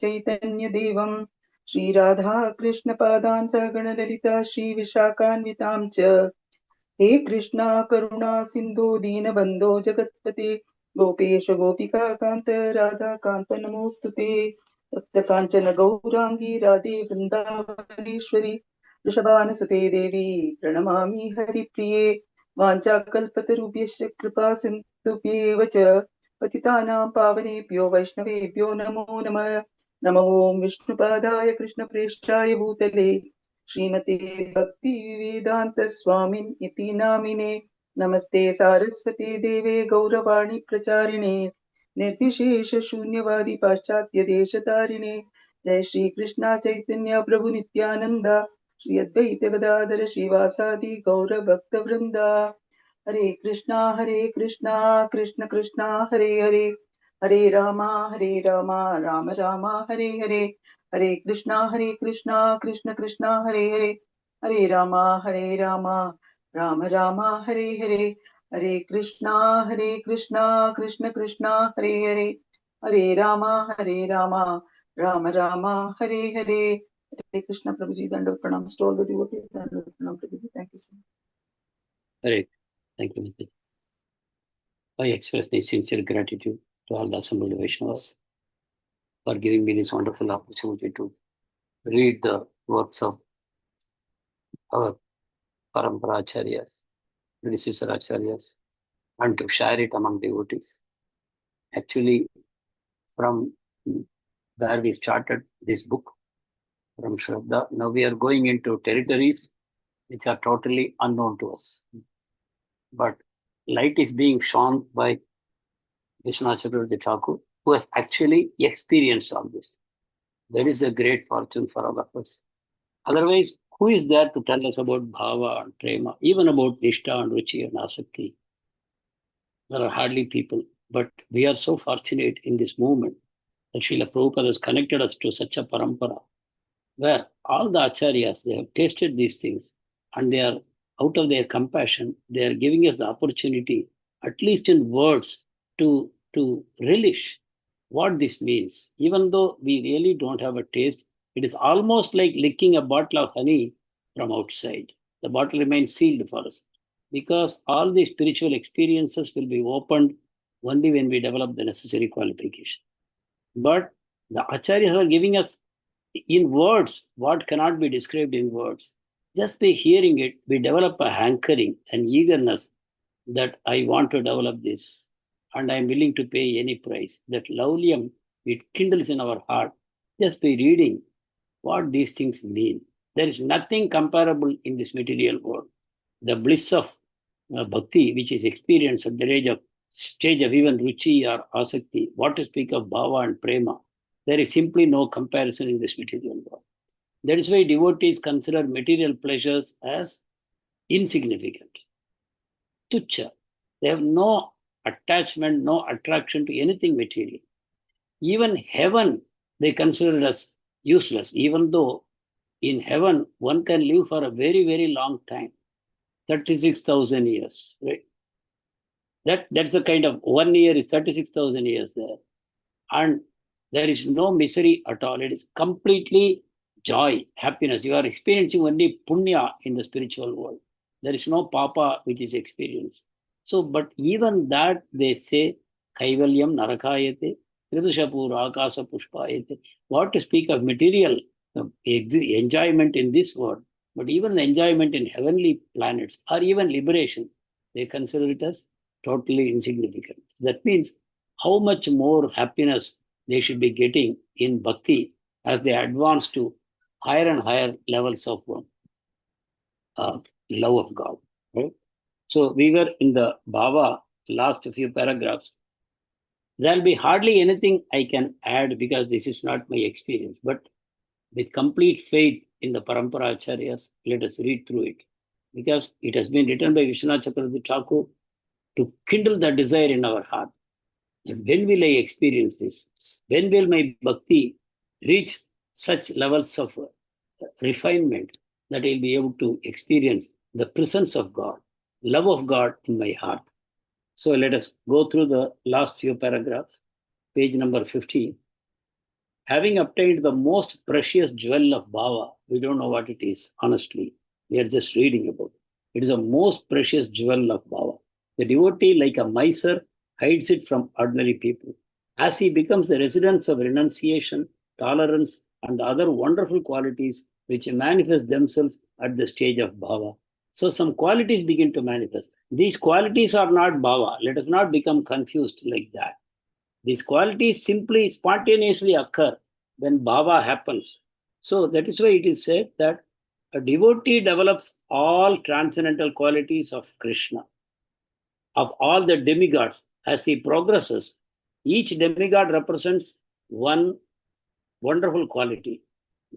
चैतन्यदेवं श्रीराधाकृष्णपादान् सगणललिता श्रीविशाखान्वितां च हे कृष्णा करुणा सिन्धो दीनबन्धो जगत्पते गोपेश गोपिका कान्त राधा कान्त नमोऽस्तुते तप्तकाञ्चन गौराङ्गी राधे वृन्दावनेश्वरी वृषभानुसुते देवी प्रणमामि हरिप्रिये वाञ्छाकल्पतरुभ्यश्च कृपा सिन्धुभ्येव च पतितानां पावनेभ्यो वैष्णवेभ्यो नमो नमः। नमो विष्णुपादाय कृष्णप्रेष्ठाय भूतले श्रीमते भक्ति वेदांत स्वामिन् इति नामिने नमस्ते सारस्वती देवे गौरवाणी प्रचारिणे निर्विशेष शून्यवादी पाश्चात्य देशतारिणे जय श्री कृष्णा चैतन्य प्रभु नित्यानंद श्री अद्वैत गदाधर श्रीवासादि गौर भक्त वृंदा हरे कृष्णा कृष्ण कृष्णा हरे हरे रामा राम राम हरे हरे कृष्णा कृष्ण कृष्णा हरे हरे रामा राम राम हरे हरे कृष्णा कृष्ण कृष्णा हरे हरे रामा राम राम हरे हरे कृष्णा। प्रभु जी दंडवत प्रणाम to all the devotees. दंडवत प्रणाम प्रभु जी. Thank you so much. Hare, thank you, Madhurya. I express my sincere gratitude to all the assembled Vaishnavas for giving me this wonderful opportunity to read the works of our Parampara Acharyas, predecessor Acharyas, and to share it among devotees. Actually, from where we started this book, from Shraddha, now we are going into territories which are totally unknown to us. But light is being shone by Vishwanath Chakravarti Thakur, who has actually experienced all this. That is a great fortune for all of us. Otherwise, who is there to tell us about bhava and prema, even about nishtha and ruchi and asakti? There are hardly people. But we are so fortunate in this movement that Srila Prabhupada has connected us to such a parampara, where all the acharyas, they have tasted these things, and they are, out of their compassion, they are giving us the opportunity, at least in words, to relish what this means. Even though we really don't have a taste, it is almost like licking a bottle of honey from outside. The bottle remains sealed for us because all the spiritual experiences will be opened only when we develop the necessary qualification. But the acharyas are giving us in words what cannot be described in words. Just by hearing it, we develop a hankering, an eagerness that I want to develop this and I'm willing to pay any price. That laulyam, it kindles in our heart just by reading what these things mean. There is nothing comparable in this material world. The bliss of bhakti, which is experienced at the stage of even ruchi or asakti, what to speak of bhava and prema, there is simply no comparison in this material world. That is why devotees consider material pleasures as insignificant, tucha. They have no attachment, no attraction to anything material. Even heaven, they consider it as useless, even though in heaven one can live for a very, very long time, 36,000 years, right? That's the kind of 1 year is 36,000 years there. And there is no misery at all. It is completely joy, happiness. You are experiencing only punya in the spiritual world. There is no papa which is experienced. So, but even that they say, Kaivalyam Narakayate, Kridushapur Akasa Pushpayate. What to speak of material enjoyment in this world, but even the enjoyment in heavenly planets or even liberation, they consider it as totally insignificant. That means how much more happiness they should be getting in bhakti as they advance to higher and higher levels of love of God. Right? So we were in the Bhava last few paragraphs. There'll be hardly anything I can add because this is not my experience. But with complete faith in the Parampara Acharyas, let us read through it. Because it has been written by Vishwanath Chakravarti Thakur to kindle the desire in our heart. And when will I experience this? When will my bhakti reach such levels of refinement that I'll be able to experience the presence of God, love of God in my heart? So let us go through the last few paragraphs, page number 15. having obtained the most precious jewel of bhava, we don't know what it is, honestly. We are just reading about it. It is the most precious jewel of bhava. The devotee, like a miser, hides it from ordinary people. As he becomes the residence of renunciation, tolerance, and other wonderful qualities which manifest themselves at the stage of bhava. So some qualities begin to manifest. These qualities are not bhava. Let us not become confused like that. These qualities simply spontaneously occur when bhava happens. So that is why it is said that a devotee develops all transcendental qualities of Krishna, of all the demigods. As he progresses, each demigod represents one wonderful quality.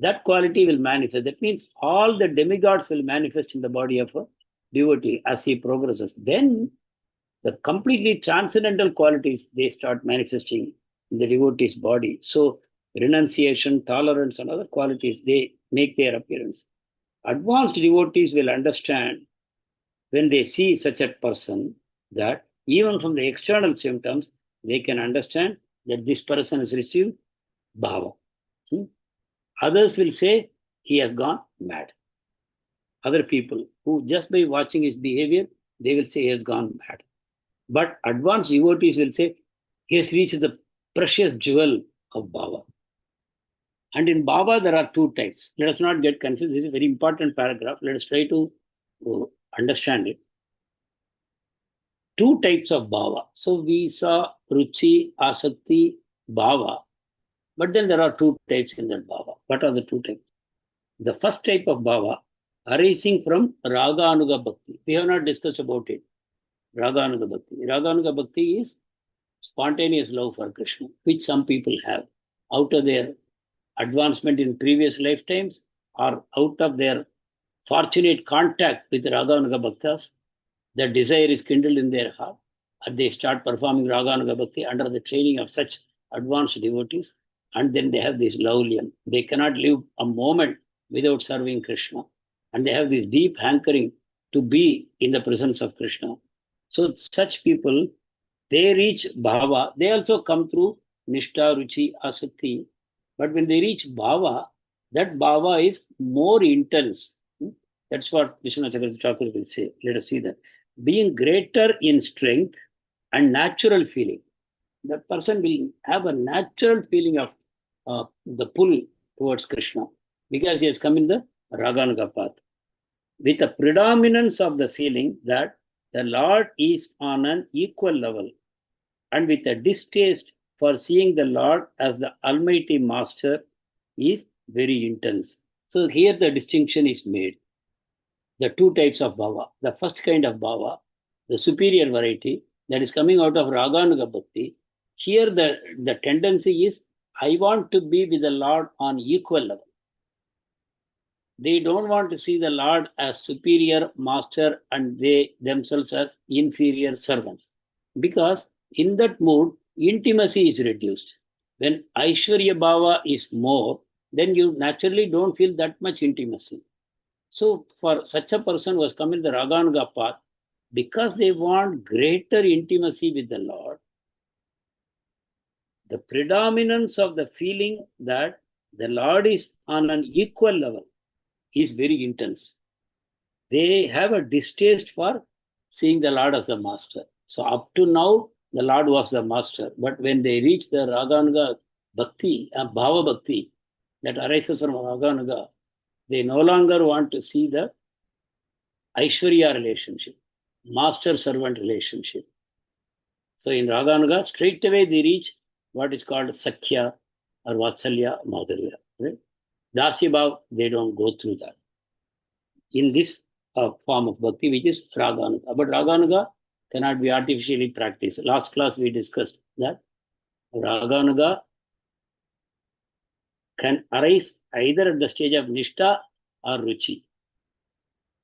That quality will manifest. That means all the demigods will manifest in the body of a devotee as he progresses. Then the completely transcendental qualities, they start manifesting in the devotee's body. So renunciation, tolerance, and other qualities, they make their appearance. Advanced devotees will understand when they see such a person that even from the external symptoms, they can understand that this person has received bhava. Others will say he has gone mad. Other people who just by watching his behavior, they will say he has gone mad. But advanced devotees will say, he has reached the precious jewel of bhava. And in bhava, there are two types. Let us not get confused. This is a very important paragraph. Let us try to understand it. Two types of bhava. So we saw ruchi, asakti, bhava. But then there are two types in that bhava. What are the two types? The first type of bhava arising from raganuga bhakti. We have not discussed about it. Raganuga bhakti. Raganuga bhakti is spontaneous love for Krishna, which some people have out of their advancement in previous lifetimes or out of their fortunate contact with Raganuga Bhaktas. The desire is kindled in their heart and they start performing Raganuga Bhakti under the training of such advanced devotees. And then they have this laulyam. They cannot live a moment without serving Krishna. And they have this deep hankering to be in the presence of Krishna. So such people, they reach bhava. They also come through nishtha, ruchi, asakti. But when they reach bhava, that bhava is more intense. That's what Vishwanath Chakravarti Thakur will say. Let us see that. Being greater in strength and natural feeling. The person will have a natural feeling of the pull towards Krishna because he has come in the Raganuga path. With a predominance of the feeling that the Lord is on an equal level and with a distaste for seeing the Lord as the Almighty Master is very intense. So here the distinction is made. The two types of bhava. The first kind of bhava, the superior variety that is coming out of Raganuga Bhakti, here the tendency is, I want to be with the Lord on equal level. They don't want to see the Lord as superior master and they themselves as inferior servants. Because in that mood, intimacy is reduced. When Aishwarya Bhava is more, then you naturally don't feel that much intimacy. So for such a person who has come in the Raganuga path, because they want greater intimacy with the Lord, the predominance of the feeling that the Lord is on an equal level is very intense. They have a distaste for seeing the Lord as a master. So up to now, the Lord was the master. But when they reach the Raganuga Bhakti, Bhava Bhakti, that arises from Raganuga, they no longer want to see the Aishwarya relationship, master-servant relationship. So in Raganuga, straight away they reach what is called Sakhya or Vatsalya Madhurya. Right? Dasya Bhav, they don't go through that. In this form of bhakti, which is Raganuga. But Raganuga cannot be artificially practiced. Last class we discussed that Raganuga can arise either at the stage of Nishtha or Ruchi.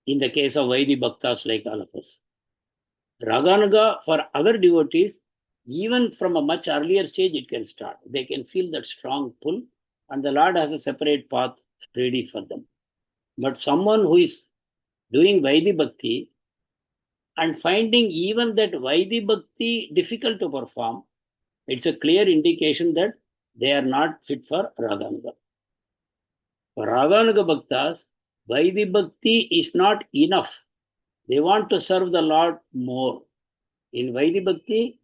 In the case of Vaidhi Bhaktas like all of us. Raganuga for other devotees, even from a much earlier stage, it can start. They can feel that strong pull and the Lord has a separate path ready for them. But someone who is doing Vaidhi Bhakti and finding even that Vaidhi Bhakti difficult to perform, it's a clear indication that they are not fit for Raganuga. For Raganuga Bhaktas, Vaidhi Bhakti is not enough. They want to serve the Lord more. In Vaidhi Bhakti,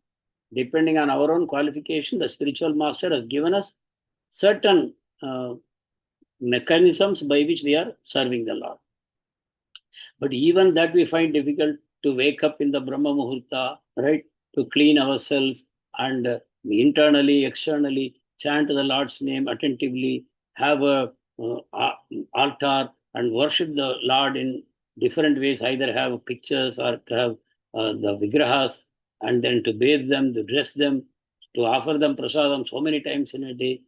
depending on our own qualification, the spiritual master has given us certain mechanisms by which we are serving the Lord. But even that we find difficult to wake up in the Brahma Muhurta, right? To clean ourselves and internally, externally, chant the Lord's name attentively, have a altar and worship the Lord in different ways, either have pictures or to have the vigrahas, and then to bathe them, to dress them, to offer them prasadam so many times in a day.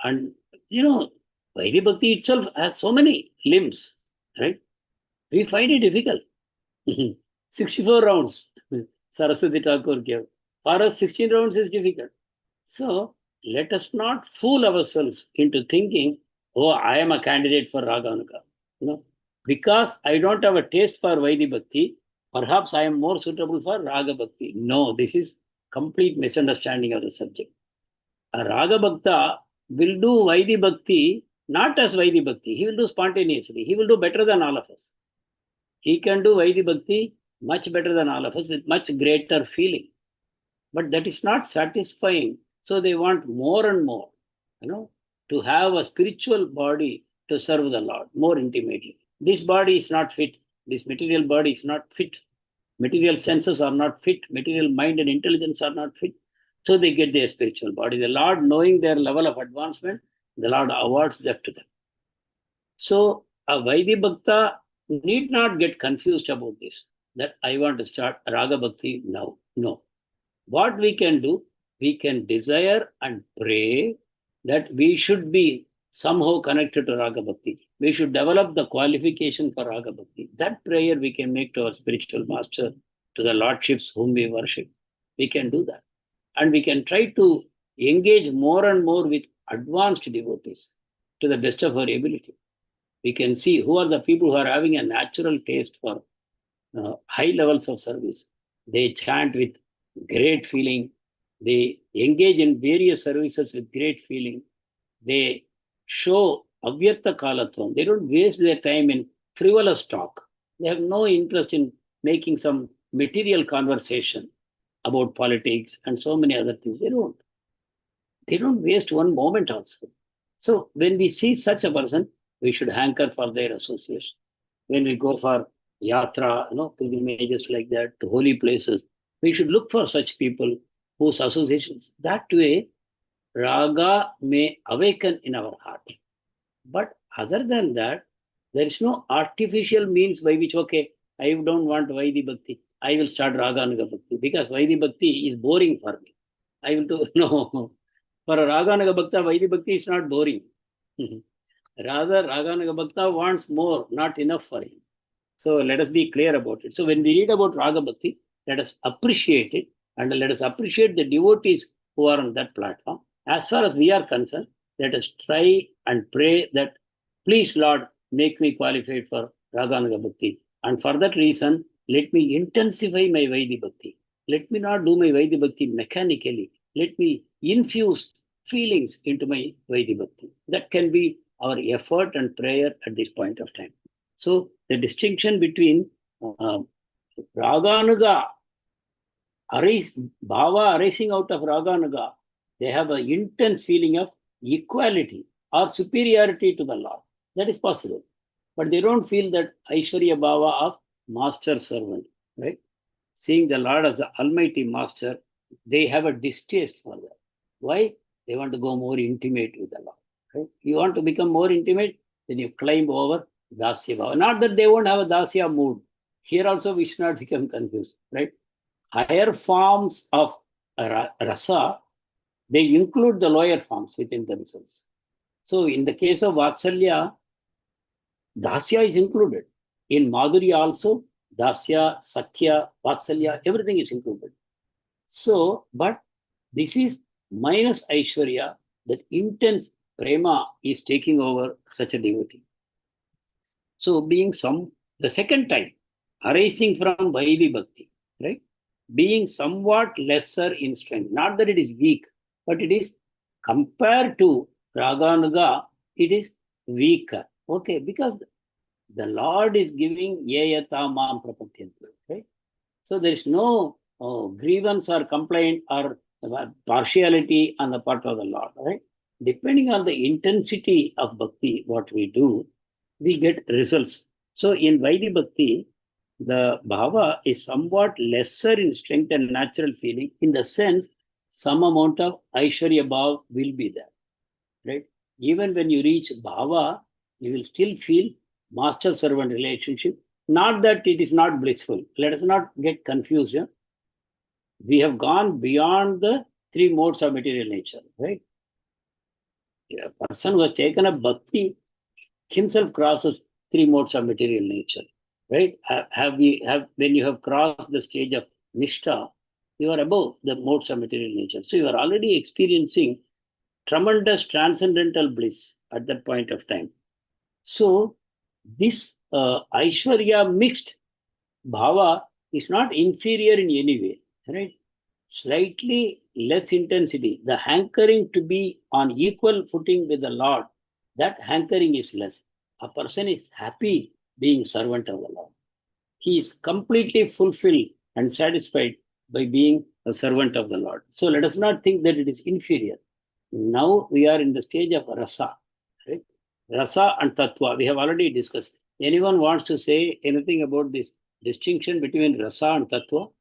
And, Vaidhi Bhakti itself has so many limbs, right? We find it difficult. 64 rounds, Saraswati Thakur gave. For us, 16 rounds is difficult. So let us not fool ourselves into thinking, oh, I am a candidate for Raganuga. Because I don't have a taste for Vaidhi Bhakti, perhaps I am more suitable for Raga Bhakti. No, this is complete misunderstanding of the subject. A Raga Bhakta will do Vaidhi Bhakti not as Vaidhi Bhakti. He will do spontaneously. He will do better than all of us. He can do Vaidhi Bhakti much better than all of us with much greater feeling. But that is not satisfying. So they want more and more, to have a spiritual body to serve the Lord more intimately. This body is not fit. This material body is not fit. Material senses are not fit. Material mind and intelligence are not fit. So they get their spiritual body. The Lord, knowing their level of advancement, the Lord awards that to them. So a Vaidhi Bhakta need not get confused about this, that I want to start Raga Bhakti now. No. What we can do, we can desire and pray that we should be somehow connected to Raga Bhakti. We should develop the qualification for Raga Bhakti. That prayer we can make to our spiritual master, to the lordships whom we worship. We can do that. And we can try to engage more and more with advanced devotees to the best of our ability. We can see who are the people who are having a natural taste for high levels of service. They chant with great feeling. They engage in various services with great feeling. They show avyakta kalatvam. They don't waste their time in frivolous talk. They have no interest in making some material conversation about politics and so many other things. They don't. They don't waste one moment also. So when we see such a person, we should hanker for their association. When we go for yatra, pilgrimages like that to holy places, we should look for such people whose associations. That way, raga may awaken in our heart. But other than that, there is no artificial means by which, okay, I don't want Vaidhi Bhakti. I will start Raganuga Bhakti because Vaidhi Bhakti is boring for me. I will do, no. For a Raganuga Bhakta, Vaidhi Bhakti is not boring. Rather, Raganuga Bhakta wants more, not enough for him. So let us be clear about it. So when we read about Raga Bhakti, let us appreciate it and let us appreciate the devotees who are on that platform. As far as we are concerned, let us try and pray that, please Lord, make me qualified for Raganuga Bhakti. And for that reason, let me intensify my Vaidhi Bhakti. Let me not do my Vaidhi Bhakti mechanically. Let me infuse feelings into my Vaidhi Bhakti. That can be our effort and prayer at this point of time. So the distinction between Raganuga, Bhava arising out of Raganuga, they have an intense feeling of equality or superiority to the Lord. That is possible. But they don't feel that Aishwarya Bhava of master servant, right? Seeing the Lord as the Almighty Master, they have a distaste for that. Why? They want to go more intimate with the Lord. Right? You want to become more intimate, then you climb over Dasya Bhava. Not that they won't have a Dasya mood. Here also we should not become confused, right? Higher forms of rasa, they include the lower forms within themselves. So in the case of Vatsalya, Dasya is included. In Madhurya also, Dasya, Sakya, Vatsalya, everything is included. So, but this is minus Aishwarya, that intense prema is taking over such a devotee. So being the second time, arising from Vaidhi Bhakti, right? Being somewhat lesser in strength. Not that it is weak, but it is compared to Raganuga, it is weaker. Okay, because the Lord is giving Yayata Mam Prapatyanti, right? So there is no grievance or complaint or partiality on the part of the Lord, right? Depending on the intensity of bhakti, what we do, we get results. So in Vaidhi Bhakti, the bhava is somewhat lesser in strength and natural feeling, in the sense some amount of Aishwarya Bhav will be there, right? Even when you reach bhava, you will still feel master servant relationship. Not that it is not blissful. Let us not get confused. Yeah? We have gone beyond the three modes of material nature, right? A person who has taken up bhakti himself crosses three modes of material nature, right? Have when you have crossed the stage of nishtha, you are above the modes of material nature. So you are already experiencing tremendous transcendental bliss at that point of time. So this Aishwarya mixed bhava is not inferior in any way, right? Slightly less intensity. The hankering to be on equal footing with the Lord, that hankering is less. A person is happy being servant of the Lord. He is completely fulfilled and satisfied by being a servant of the Lord. So let us not think that it is inferior. Now we are in the stage of rasa, right? Rasa and tattva, we have already discussed. Anyone wants to say anything about this distinction between rasa and tattva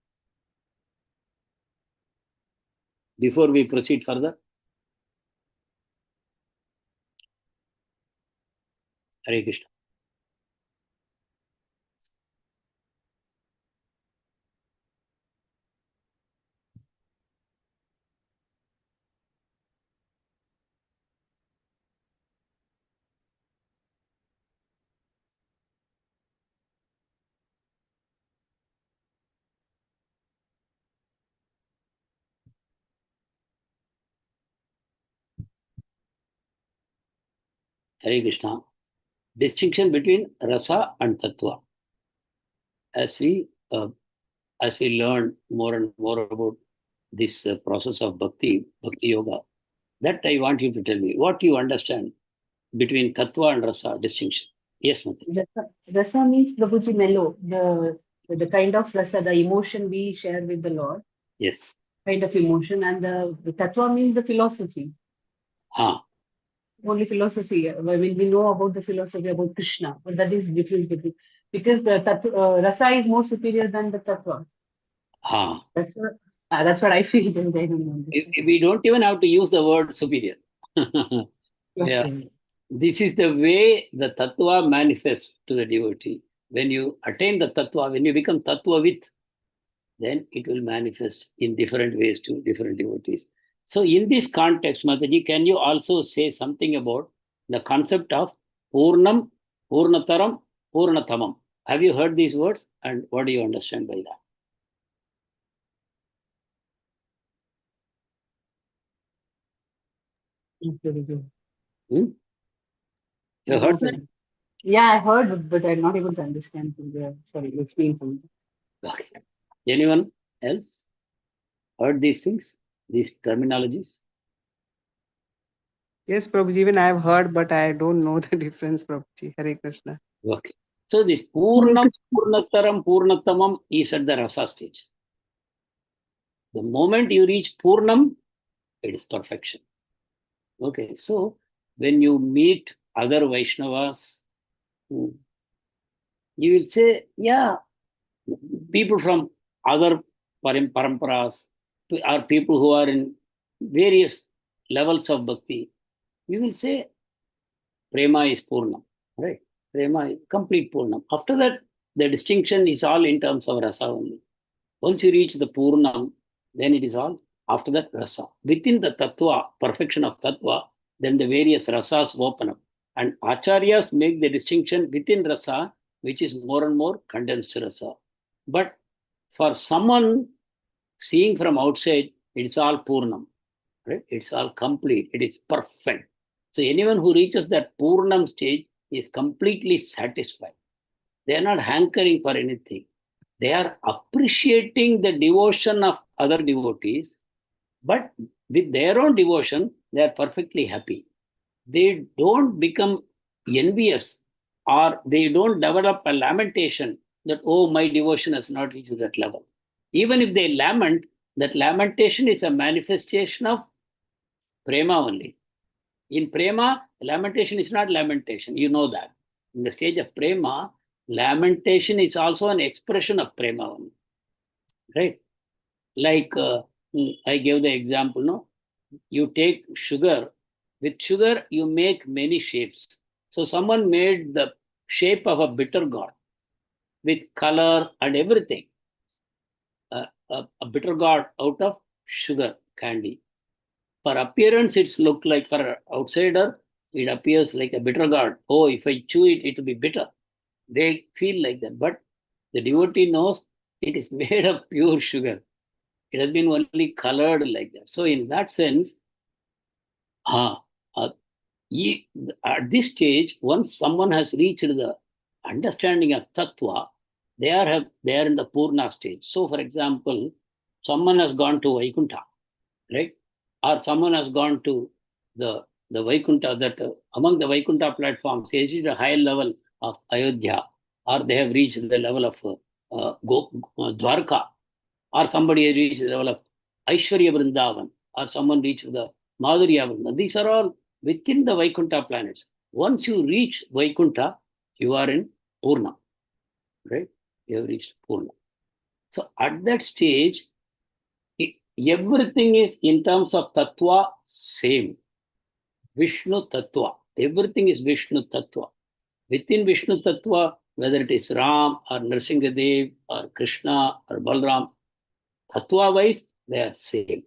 before we proceed further? Hare Krishna. Hare Krishna. Distinction between rasa and tattva. As we learn more and more about this process of bhakti yoga, that I want you to tell me what you understand between tattva and rasa distinction. Yes, Mati. Rasa means Prabhuji mellow, the kind of rasa, the emotion we share with the Lord, Yes. kind of emotion, and the tattva means the philosophy. Only philosophy. I mean, we know about the philosophy about Krishna, but that is difference between, because the rasa is more superior than the tattva. That's what I feel. I don't know. We don't even have to use the word superior. Yeah. This is the way the tattva manifests to the devotee. When you attain the tattva, when you become tattvavit, then it will manifest in different ways to different devotees. So in this context, Mataji, can you also say something about the concept of Purnam, Purnataram, Purnatamam? Have you heard these words and what do you understand by that? You heard that? Yeah, I heard, but I'm not able to understand. Sorry, explain for me. Okay. Anyone else heard these things, these terminologies? Yes, Prabhuji, even I have heard, but I don't know the difference, Prabhuji. Hare Krishna. Okay. So this Purnam, Purnataram, Purnatamam is at the rasa stage. The moment you reach Purnam, it is perfection. Okay. So when you meet other Vaishnavas, you will say, yeah, people from other paramparas or people who are in various levels of bhakti, you will say prema is purnam, right? Prema is complete purnam. After that, the distinction is all in terms of rasa only. Once you reach the purnam, then it is all after that rasa. Within the tattva, perfection of tattva, then the various rasas open up. And acharyas make the distinction within rasa, which is more and more condensed rasa. But for someone seeing from outside, it's all purnam, right? It's all complete. It is perfect. So anyone who reaches that purnam stage is completely satisfied. They are not hankering for anything. They are appreciating the devotion of other devotees, but with their own devotion, they are perfectly happy. They don't become envious, or they don't develop a lamentation that, oh, my devotion has not reached that level. Even if they lament, that lamentation is a manifestation of prema only. In prema, lamentation is not lamentation. You know that. In the stage of prema, lamentation is also an expression of prema only. Right? Like I gave the example, no? You take sugar. With sugar, you make many shapes. So someone made the shape of a bitter god with color and everything. A bitter god out of sugar candy. For appearance, it's looked like, for an outsider, it appears like a bitter gourd. Oh, if I chew it, it will be bitter. They feel like that. But the devotee knows it is made of pure sugar. It has been only colored like that. So in that sense, uh, at this stage, once someone has reached the understanding of tattva, they are in the Purna stage. So, for example, someone has gone to Vaikuntha, right? Or someone has gone to the Vaikuntha, that among the Vaikuntha platforms, they reached a higher level of Ayodhya, or they have reached the level of Dwarka, or somebody has reached the level of Aishwarya Vrindavan, or someone reached the Madhurya Vrindavan. These are all within the Vaikuntha planets. Once you reach Vaikuntha, you are in Purna, right? You have reached Purna. So at that stage, everything is in terms of tattva same. Vishnu tattva. Everything is Vishnu tattva. Within Vishnu tattva, whether it is Ram or Nrsimhadev or Krishna or Balram, tattva wise, they are same.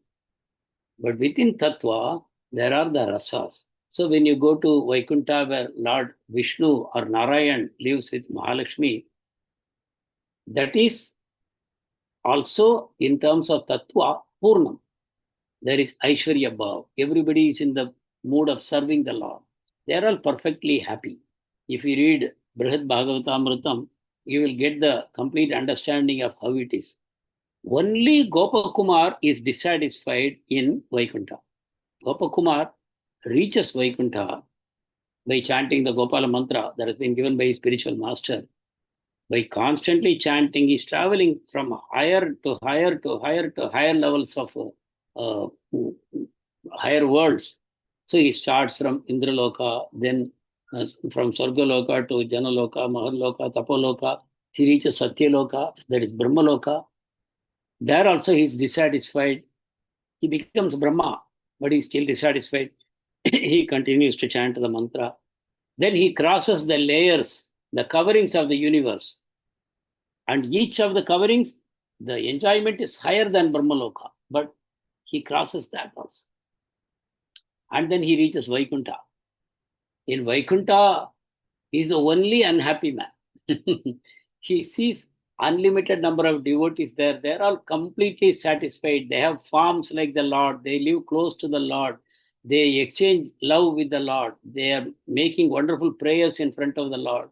But within tattva, there are the rasas. So when you go to Vaikuntha, where Lord Vishnu or Narayan lives with Mahalakshmi, that is also in terms of tattva, Purnam. There is Aishwarya Bhav. Everybody is in the mood of serving the Lord. They are all perfectly happy. If you read Brihad Bhagavatamritam, you will get the complete understanding of how it is. Only Gopakumar is dissatisfied in Vaikuntha. Gopakumar reaches Vaikuntha by chanting the Gopala mantra that has been given by his spiritual master. By constantly chanting, he's traveling from higher to higher to higher to higher levels of higher worlds. So he starts from Indraloka, then from Sargaloka to Janaloka, Maharloka, Tapoloka. He reaches Satyaloka, that is Brahmaloka. There also he is dissatisfied. He becomes Brahma, but he is still dissatisfied. He continues to chant the mantra. Then he crosses the layers, the coverings of the universe. And each of the coverings, the enjoyment is higher than Brahmaloka, but he crosses that also. And then he reaches Vaikuntha. In Vaikuntha, he is the only unhappy man. He sees unlimited number of devotees there. They're all completely satisfied. They have forms like the Lord. They live close to the Lord. They exchange love with the Lord. They are making wonderful prayers in front of the Lord.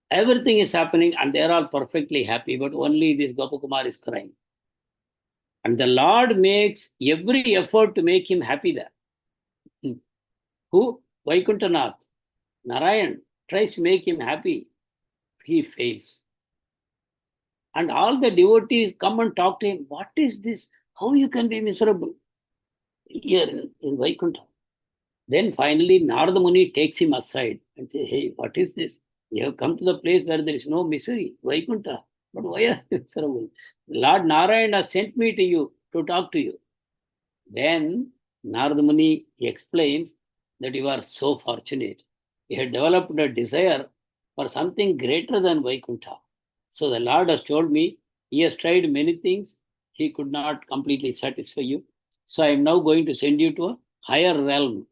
Everything is happening and they're all perfectly happy, but only this Gopakumar is crying. And the Lord makes every effort to make him happy there. Who? Vaikuntanath. Narayan tries to make him happy. He fails. And all the devotees come and talk to him. What is this? How you can be miserable here in Vaikuntha? Then finally Narada Muni takes him aside and says, hey, what is this? You have come to the place where there is no misery, Vaikuntha. But why are you miserable? Lord Narayan has sent me to you to talk to you. Then Narada Muni explains that you are so fortunate. You have developed a desire for something greater than Vaikuntha. So the Lord has told me, he has tried many things. He could not completely satisfy you. So I am now going to send you to a higher realm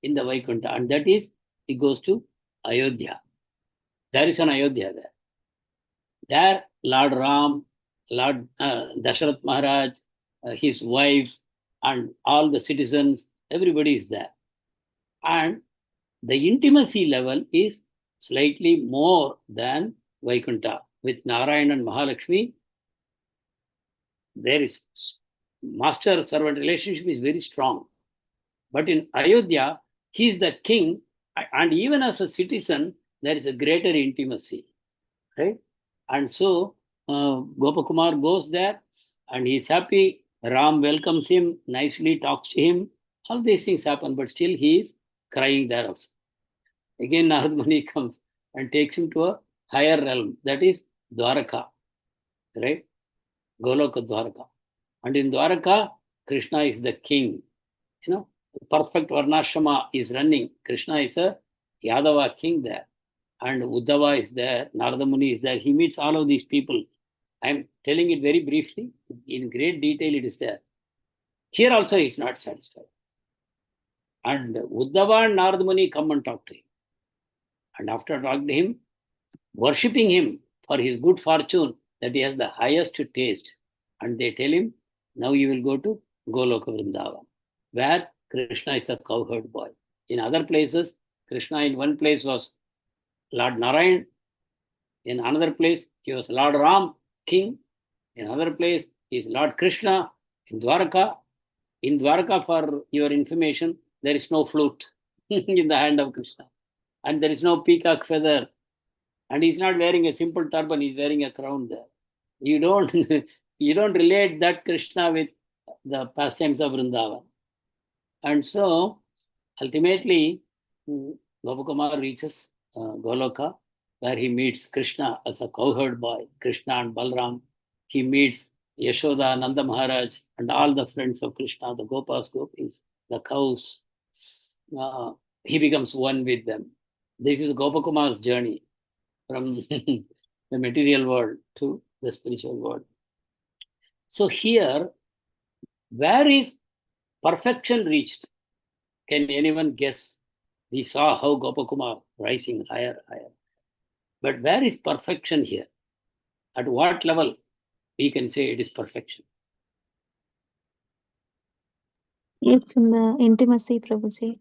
in the Vaikuntha. And that is, he goes to Ayodhya. There is an Ayodhya there. There, Lord Ram, Lord Dasharath Maharaj, his wives, and all the citizens, everybody is there. And the intimacy level is slightly more than Vaikuntha. With Narayan and Mahalakshmi, there is master-servant relationship is very strong. But in Ayodhya, he is the king, and even as a citizen, there is a greater intimacy, right? And so Gopakumar goes there and he's happy. Ram welcomes him, nicely talks to him. All these things happen, but still he is crying there also. Again, Narad Muni comes and takes him to a higher realm, that is Dwaraka, right? Goloka Dwaraka. And in Dwaraka, Krishna is the king. You know, perfect Varnashrama is running. Krishna is a Yadava king there. And Uddhava is there, Narada Muni is there. He meets all of these people. I'm telling it very briefly. In great detail, it is there. Here also, he is not satisfied. And Uddhava and Narada Muni come and talk to him. And after talking to him, worshipping him for his good fortune, that he has the highest taste. And they tell him, now you will go to Goloka Vrindavan, where Krishna is a cowherd boy. In other places, Krishna in one place was Lord Narayan. In another place, he was Lord Ram, king. In another place, he is Lord Krishna. In Dwaraka, for your information, there is no flute in the hand of Krishna. And there is no peacock feather. And he's not wearing a simple turban, he's wearing a crown there. You don't you don't relate that Krishna with the pastimes of Vrindavan. And so ultimately Gopakumar reaches Goloka, where he meets Krishna as a cowherd boy, Krishna and Balram. He meets Yashoda, Nanda Maharaj, and all the friends of Krishna, the Gopas, Gopis, the cows. He becomes one with them. This is Gopakumar's journey from the material world to the spiritual world. So here, where is perfection reached? Can anyone guess? We saw how Gopakumar rising higher. But where is perfection here? At what level we can say it is perfection? It's in the intimacy, Prabhuji.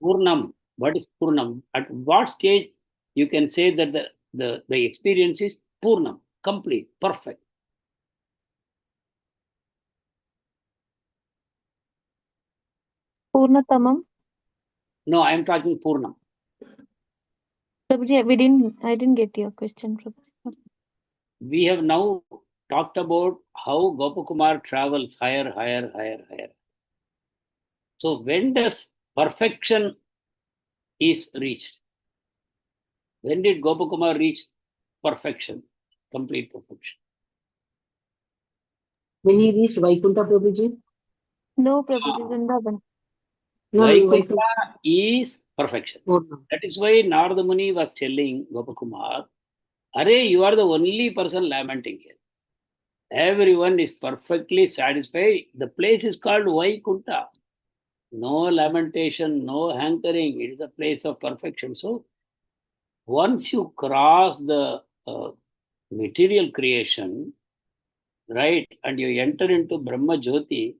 Purnam. What is Purnam? At what stage you can say that the experience is Purnam, complete, perfect? Purnatamam. No, I am talking Purnam. Prabhuji, I didn't get your question, Prabhuji. We have now talked about how Gopakumar travels higher. So when does perfection is reached? When did Gopakumar reach perfection, complete perfection? When he reached Vaikuntha, Prabhuji? No, Prabhuji, Vrindavan. No, Vaikuntha is perfection. Purnam. That is why Narada Muni was telling Gopakumar, Arey, you are the only person lamenting here. Everyone is perfectly satisfied. The place is called Vaikuntha. No lamentation, no hankering. It is a place of perfection. So once you cross the material creation, right, and you enter into Brahma Jyoti,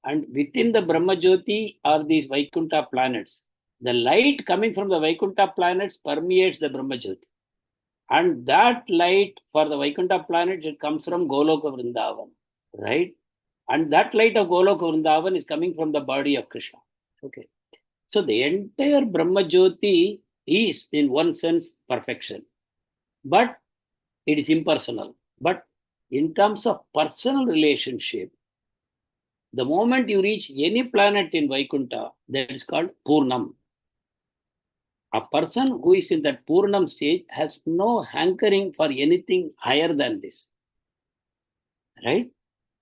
and within the Brahma Jyoti are these Vaikuntha planets. The light coming from the Vaikuntha planets permeates the Brahma Jyoti. And that light for the Vaikuntha planets, it comes from Goloka Vrindavan, right? And that light of Goloka Vrindavan is coming from the body of Krishna. Okay. So the entire Brahma Jyoti is, in one sense, perfection. But it is impersonal. But in terms of personal relationship, the moment you reach any planet in Vaikuntha, that is called Purnam. A person who is in that Purnam stage has no hankering for anything higher than this. Right?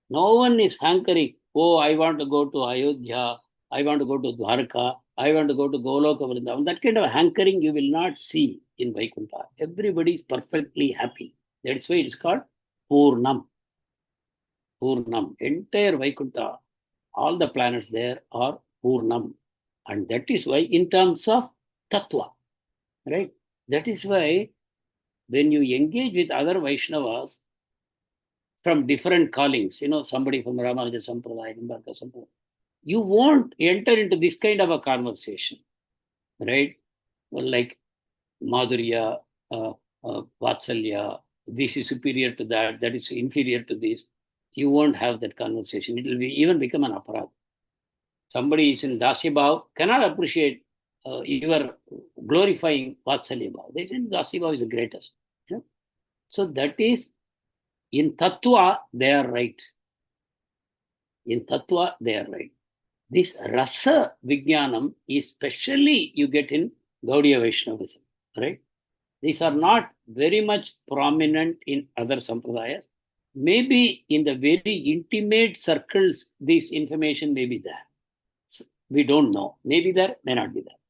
No one is hankering, oh, I want to go to Ayodhya, I want to go to Dwarka, I want to go to Goloka Vrindavan. That kind of hankering you will not see in Vaikuntha. Everybody is perfectly happy. That's why it's called Purnam. Purnam. Entire Vaikuntha, all the planets there are Purnam. And that is why, in terms of Tattva, right? That is why when you engage with other Vaishnavas from different callings, somebody from Ramanuja Sampradaya, Nimbarka Sampradaya, you won't enter into this kind of a conversation, right? Well, like Madhurya, Vatsalya, this is superior to that, that is inferior to this. You won't have that conversation. It will even become an aparadha. somebody is in Dasya Bhav, cannot appreciate your glorifying Vatsalya Bhav. They think Dasya Bhav is the greatest. Yeah? So that is, in Tattva, they are right. In Tattva, they are right. This Rasa Vijnanam is specially you get in Gaudiya Vaishnavism, right? These are not very much prominent in other sampradayas. Maybe in the very intimate circles, this information may be there. We don't know. Maybe there, may not be there.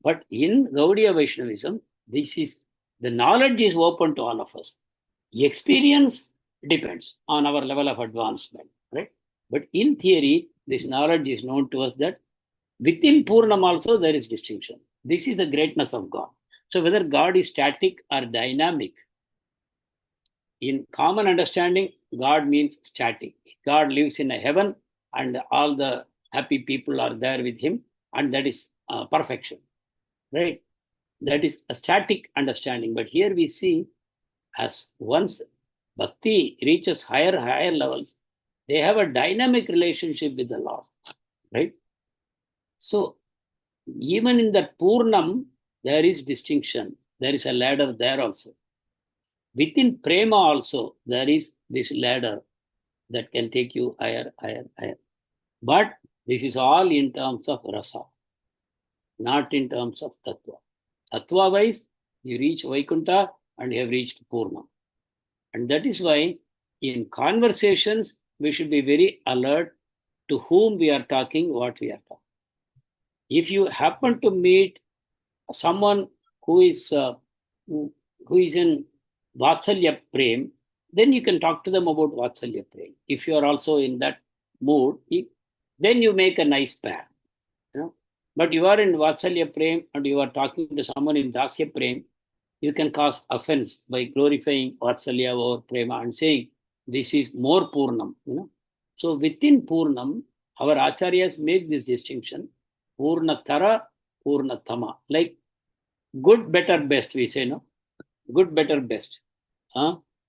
But in Gaudiya Vaishnavism, the knowledge is open to all of us. The experience depends on our level of advancement, right? But in theory, this knowledge is known to us that within Purnam also there is distinction. This is the greatness of God. So whether God is static or dynamic, in common understanding, God means static. God lives in a heaven and all the happy people are there with him, and that is perfection, right? That is a static understanding. But here we see, as once bhakti reaches higher levels, they have a dynamic relationship with the Lord, right? So even in that Purnam, there is distinction. There is a ladder there also. Within Prema also, there is this ladder that can take you higher. But this is all in terms of rasa, not in terms of tattva. Tattva wise, you reach Vaikuntha and you have reached Purnam. And that is why in conversations, we should be very alert to whom we are talking, what we are talking. If you happen to meet someone who is in Vatsalya Prem, then you can talk to them about Vatsalya Prem. If you are also in that mood, then you make a nice pair. You know? But you are in Vatsalya Prem and you are talking to someone in Dasya Prem, you can cause offense by glorifying Vatsalya or Prema and saying this is more Purnam. You know? So within Purnam, our acharyas make this distinction: Purnatara, Purnatama. Like good, better, best, we say, no? Good, better, best.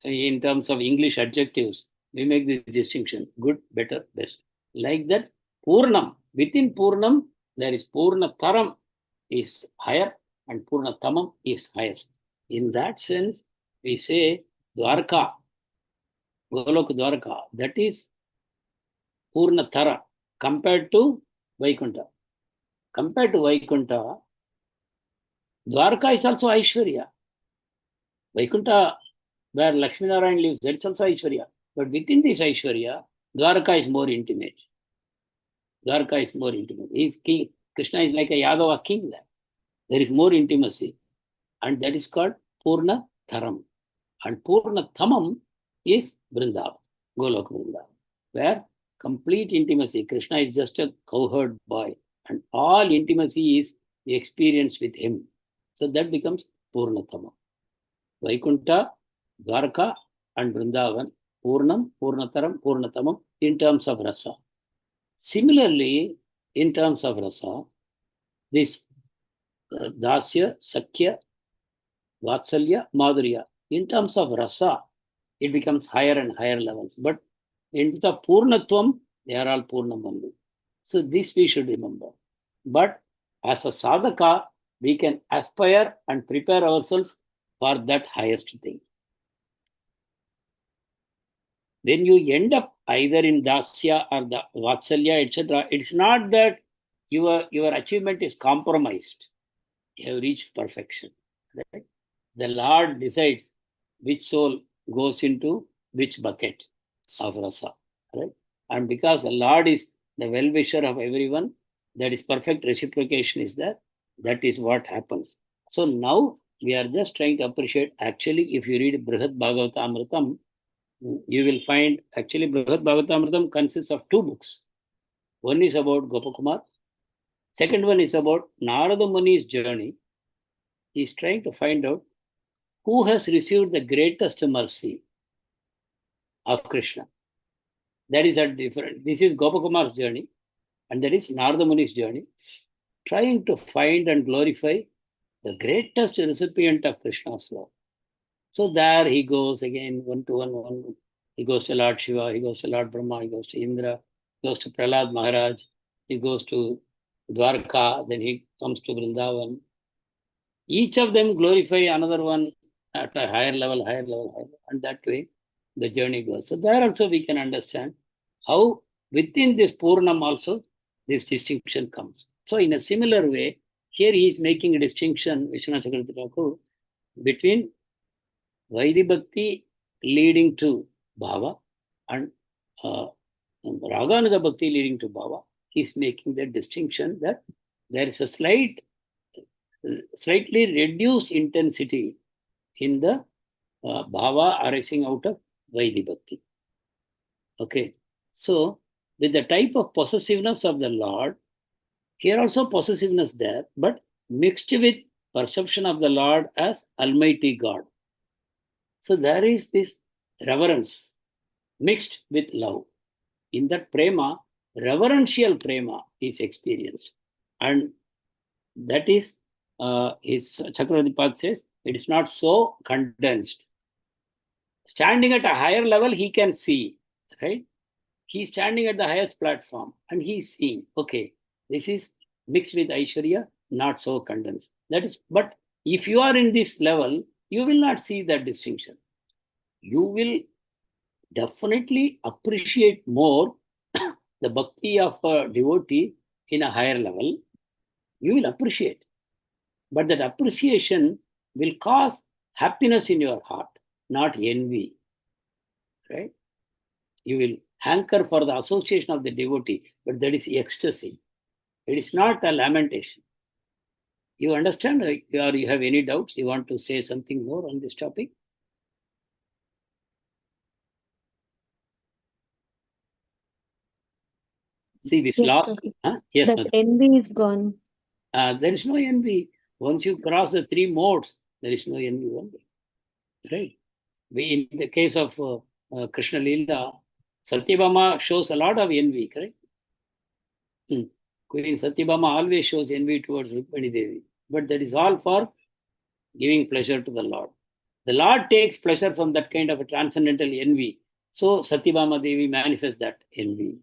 In terms of English adjectives, we make this distinction: good, better, best. Like that, Purnam. Within Purnam, there is Purnataram is higher and Purnatamam is highest. In that sense, we say Dwarka, Golok Dwarka, that is Purnatara compared to Vaikuntha. Compared to Vaikuntha, Dwarka is also Aishwarya. Vaikuntha, where Lakshmi Narayan lives, that's also Aishwarya. But within this Aishwarya, Dwarka is more intimate. Dwarka is more intimate. He is king. Krishna is like a Yadava king there. There is more intimacy. And that is called Purna Tharam. And Purna Thamam is Vrindavan, Golok Vrindavan, where complete intimacy. Krishna is just a cowherd boy. And all intimacy is the experience with him. So that becomes Purna Thamam. Vaikuntha, Dwarka, and Vrindavan, Purnam, Purnataram, Purnatamam, in terms of rasa. Similarly, in terms of rasa, this Dasya, Sakya, Vatsalya, Madhurya, in terms of rasa, it becomes higher and higher levels. But in the Purnatvam, they are all Purnam only. So this we should remember. But as a sadhaka, we can aspire and prepare ourselves for that highest thing. When you end up either in Dasya or the Vatsalya, etc., it's not that your achievement is compromised. You have reached perfection. Right? The Lord decides which soul goes into which bucket of rasa. Right? And because the Lord is the well-wisher of everyone, that is perfect reciprocation is there. That is what happens. So now we are just trying to appreciate. Actually, if you read Brihad Bhagavatamritam, you will find actually Brihad Bhagavatamritam consists of two books. One is about Gopakumar. Second one is about Narada Muni's journey. He is trying to find out who has received the greatest mercy of Krishna. That is a different. This is Gopakumar's journey, and that is Narada Muni's journey, trying to find and glorify the greatest recipient of Krishna's love. So there he goes again, one to one. He goes to Lord Shiva, he goes to Lord Brahma, he goes to Indra, he goes to Prahlad Maharaj, he goes to Dwarka, then he comes to Vrindavan. Each of them glorify another one at a higher level, and that way the journey goes. So there also we can understand how within this Purnam also this distinction comes. So in a similar way, here he is making a distinction, Vishwanath Chakravarti Thakur, between Vaidhi Bhakti leading to Bhava and Raganuga Bhakti leading to Bhava. He is making the distinction that there is a slightly reduced intensity in the Bhava arising out of Vaidhi Bhakti. Okay, so with the type of possessiveness of the Lord, here also possessiveness there, but mixed with perception of the Lord as Almighty God. So there is this reverence mixed with love. In that prema, reverential prema is experienced. And that is, his Chakravarti Pad says, it is not so condensed. Standing at a higher level, he can see, right? He's standing at the highest platform and he's seeing, okay, this is mixed with Aishwarya, not so condensed. That is, but if you are in this level, you will not see that distinction. You will definitely appreciate more the bhakti of a devotee in a higher level. You will appreciate. But that appreciation will cause happiness in your heart, not envy. Right? You will hanker for the association of the devotee, but that is ecstasy. It is not a lamentation. You understand, or you have any doubts? You want to say something more on this topic? See this Yes, last. Prabhu. Yes, That Madhurya. envy is gone. There is no envy. Once you cross the three modes, there is no envy only. Right? In the case of Krishna Leela, Satyabhama shows a lot of envy, correct? Queen Satyabhama always shows envy towards Rukmani Devi. But that is all for giving pleasure to the Lord. The Lord takes pleasure from that kind of a transcendental envy. So Satyabhama Devi manifests that envy.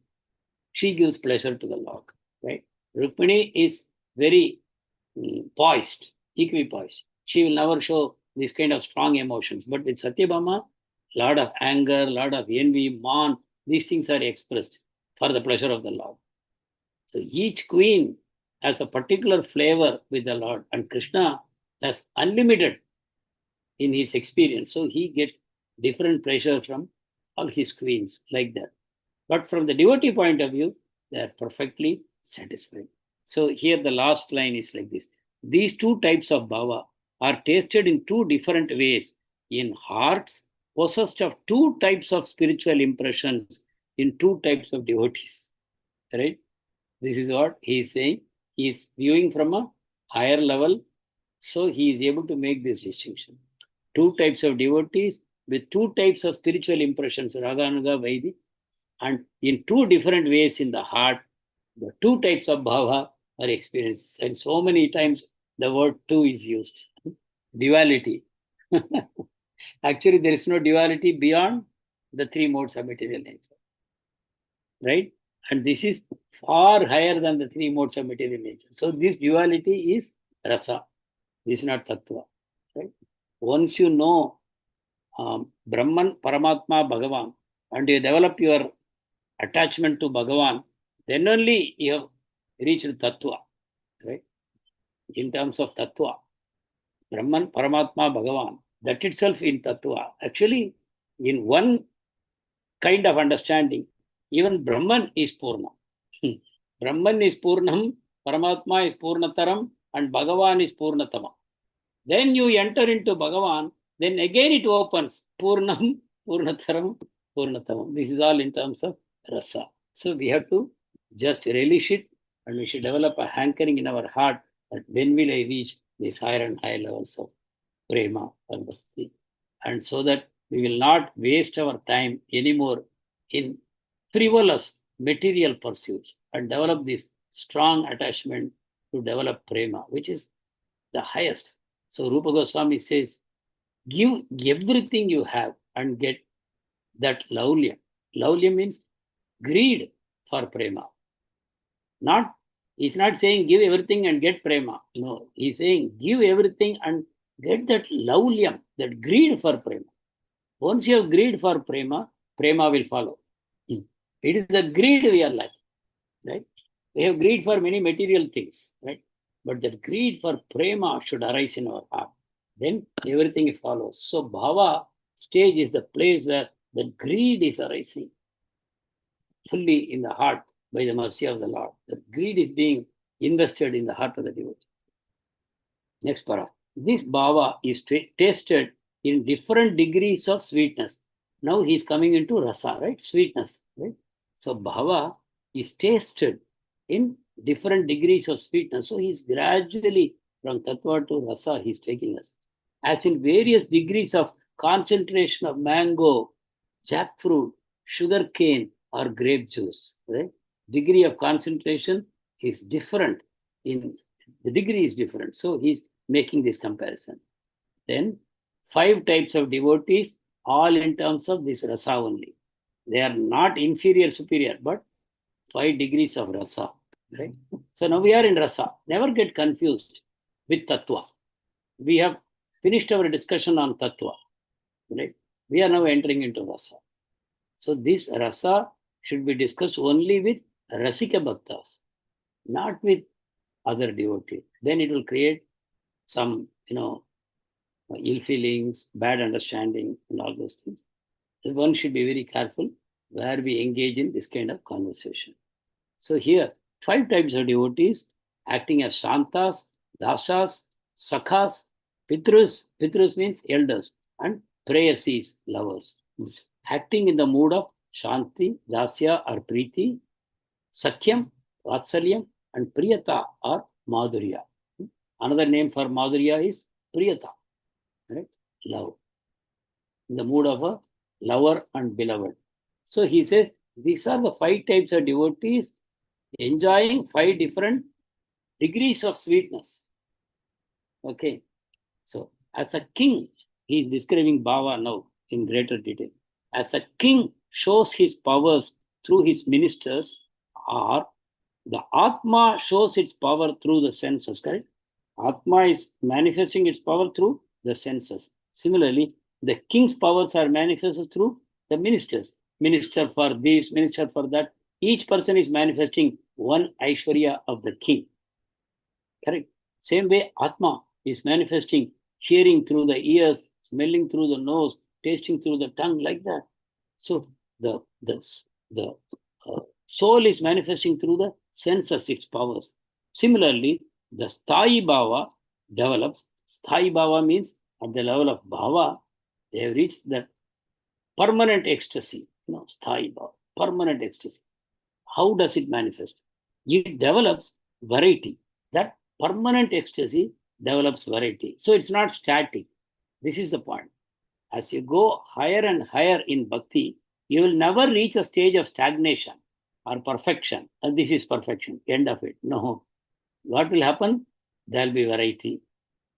She gives pleasure to the Lord, right? Rukmini is very poised, equipoised. She will never show this kind of strong emotions. But with Satyabhama, lot of anger, lot of envy, man, these things are expressed for the pleasure of the Lord. So each queen has a particular flavor with the Lord, and Krishna has unlimited in his experience. So he gets different pleasure from all his queens like that. But from the devotee point of view, they are perfectly satisfied. So here the last line is like this. These two types of bhava are tasted in two different ways in hearts possessed of two types of spiritual impressions in two types of devotees. Right? This is what he is saying. He is viewing from a higher level, so he is able to make this distinction. Two types of devotees with two types of spiritual impressions, Raganuga, Vaidhi, and in two different ways in the heart, the two types of bhava are experienced. And so many times the word two is used. Duality. Actually, there is no duality beyond the three modes of material nature. Right? And this is far higher than the three modes of material nature. So this duality is rasa. This is not tattva. Right? Once you know Brahman, Paramatma, Bhagavan, and you develop your attachment to Bhagavan, then only you have reached tattva. Right? In terms of tattva, Brahman, Paramatma, Bhagavan, that itself in tattva. Actually, in one kind of understanding, even Brahman is Purna. Brahman is Purnam, Paramatma is Purnataram, and Bhagavan is Purnatama. Then you enter into Bhagavan, then again it opens Purnam, Purnataram, Purnatamam. This is all in terms of rasa. So we have to just relish it, and we should develop a hankering in our heart that when will I reach these higher and higher levels of prema or bhakti. And so that we will not waste our time anymore in frivolous material pursuits and develop this strong attachment to develop prema, which is the highest. So Rupa Goswami says, give everything you have and get that laulyam. Laulyam means greed for prema. He's not saying give everything and get prema. No, he's saying give everything and get that laulyam, that greed for prema. Once you have greed for prema, prema will follow. It is the greed we are lacking, right? We have greed for many material things, right? But the greed for prema should arise in our heart. Then everything follows. So bhava stage is the place where the greed is arising fully in the heart by the mercy of the Lord. The greed is being invested in the heart of the devotee. Next para. This bhava is tasted in different degrees of sweetness. Now he is coming into rasa, right? Sweetness, right? So bhava is tasted in different degrees of sweetness. So he is gradually from tattva to rasa, he is taking us. As in various degrees of concentration of mango, jackfruit, sugar cane, or grape juice, right? Degree of concentration is different. In the degree is different. So he's making this comparison. Then 5 types of devotees, all in terms of this rasa only. They are not inferior, superior, but 5 degrees of rasa, right? So now we are in rasa. Never get confused with tattva. We have finished our discussion on tattva, right? We are now entering into rasa. So this rasa should be discussed only with rasika bhaktas, not with other devotees. Then it will create some, ill feelings, bad understanding, and all those things. So one should be very careful where we engage in this kind of conversation. So here, 5 types of devotees acting as shantas, dasas, sakhas, pitrus. Pitrus means elders, and preyasis, lovers. Acting in the mood of shanti, dasya, or priti, sakyam, vatsalyam, and priyata or madhurya. Another name for madhurya is priyata, right? Love. In the mood of a lover and beloved. So he says, these are the 5 types of devotees enjoying 5 different degrees of sweetness. Okay. So as a king, he is describing bhava now in greater detail. As a king shows his powers through his ministers, or the Atma shows its power through the senses, correct? Atma is manifesting its power through the senses. Similarly, the king's powers are manifested through the ministers. Minister for this, minister for that. Each person is manifesting one Aishwarya of the king. Correct? Same way, Atma is manifesting, hearing through the ears, smelling through the nose, tasting through the tongue, like that. So the soul is manifesting through the senses, its powers. Similarly, the Sthayi Bhava develops. Sthayi Bhava means at the level of Bhava, they have reached that permanent ecstasy. Sthayi Bhava, permanent ecstasy. How does it manifest? It develops variety. That permanent ecstasy develops variety. So it's not static. This is the point. As you go higher and higher in bhakti, you will never reach a stage of stagnation or perfection. And this is perfection, end of it. No. What will happen? There will be variety.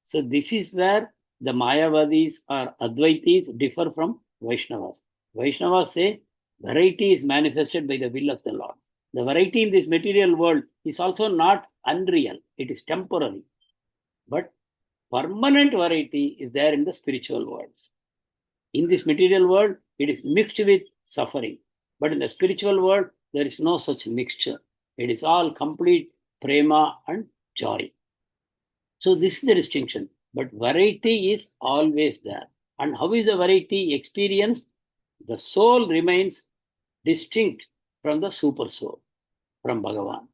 So this is where the Mayavadis or Advaitis differ from Vaishnavas. Vaishnavas say variety is manifested by the will of the Lord. The variety in this material world is also not unreal. It is temporary. But permanent variety is there in the spiritual world. In this material world, it is mixed with suffering. But in the spiritual world, there is no such mixture. It is all complete prema and joy. So this is the distinction. But variety is always there. And how is the variety experienced? The soul remains distinct from the super soul, from Bhagavan.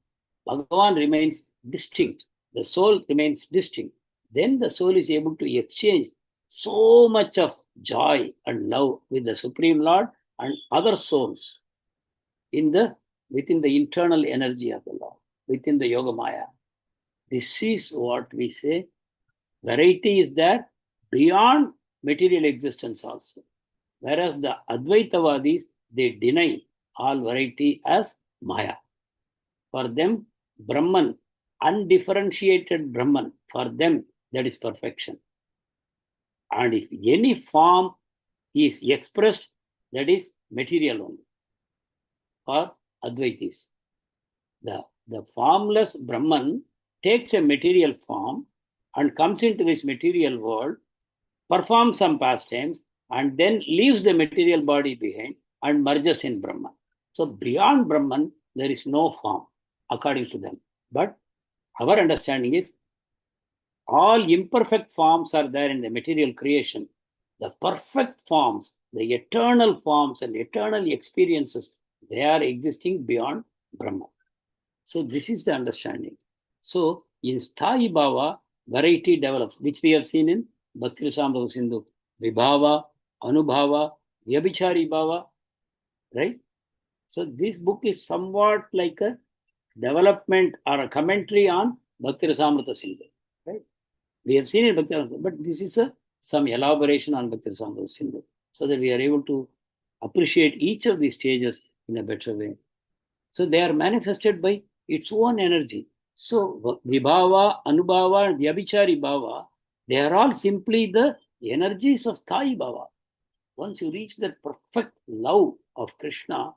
Bhagavan remains distinct. The soul remains distinct. Then the soul is able to exchange so much of joy and love with the Supreme Lord and other souls within the internal energy of the Lord, within the Yoga Maya. This is what we say. Variety is there beyond material existence also. Whereas the Advaitavadis, they deny all variety as Maya. For them, Brahman, undifferentiated Brahman, for them, that is perfection. And if any form is expressed, that is material only. For Advaitis, the the formless Brahman takes a material form and comes into this material world, performs some pastimes, and then leaves the material body behind and merges in Brahman. So beyond Brahman, there is no form, according to them. But our understanding is all imperfect forms are there in the material creation. The perfect forms, the eternal forms and eternal experiences, they are existing beyond Brahman. So this is the understanding. So in Sthayi Bhava, variety develops, which we have seen in Bhakti Rasamrita Sindhu. Vibhava, Anubhava, Vyabhichari Bhava, right? So this book is somewhat like a development or a commentary on Bhakti Rasamrita Sindhu, right? We have seen it, but this is some elaboration on Bhakti Rasamrita Sindhu, so that we are able to appreciate each of these stages in a better way. So they are manifested by its own energy. So Vibhava, Anubhava, and Vyabhichari Bhava, they are all simply the energies of Sthayi Bhava. Once you reach that perfect love of Krishna,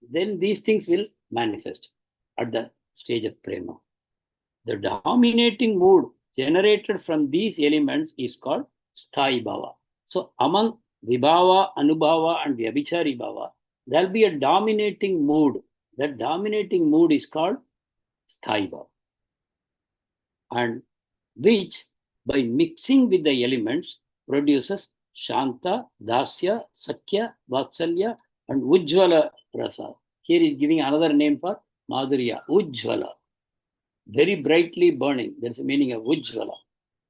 then these things will manifest at the stage of Prema. The dominating mood generated from these elements is called Sthayi Bhava. So among Vibhava, Anubhava, and Vyabhichari Bhava, there will be a dominating mood. That dominating mood is called Sthayi Bhava. And which, by mixing with the elements, produces Shanta, Dasya, Sakya, Vatsalya, and Ujjvala Rasa. Here is giving another name for Madhurya, Ujjvala. Very brightly burning. That's the meaning of Ujjvala.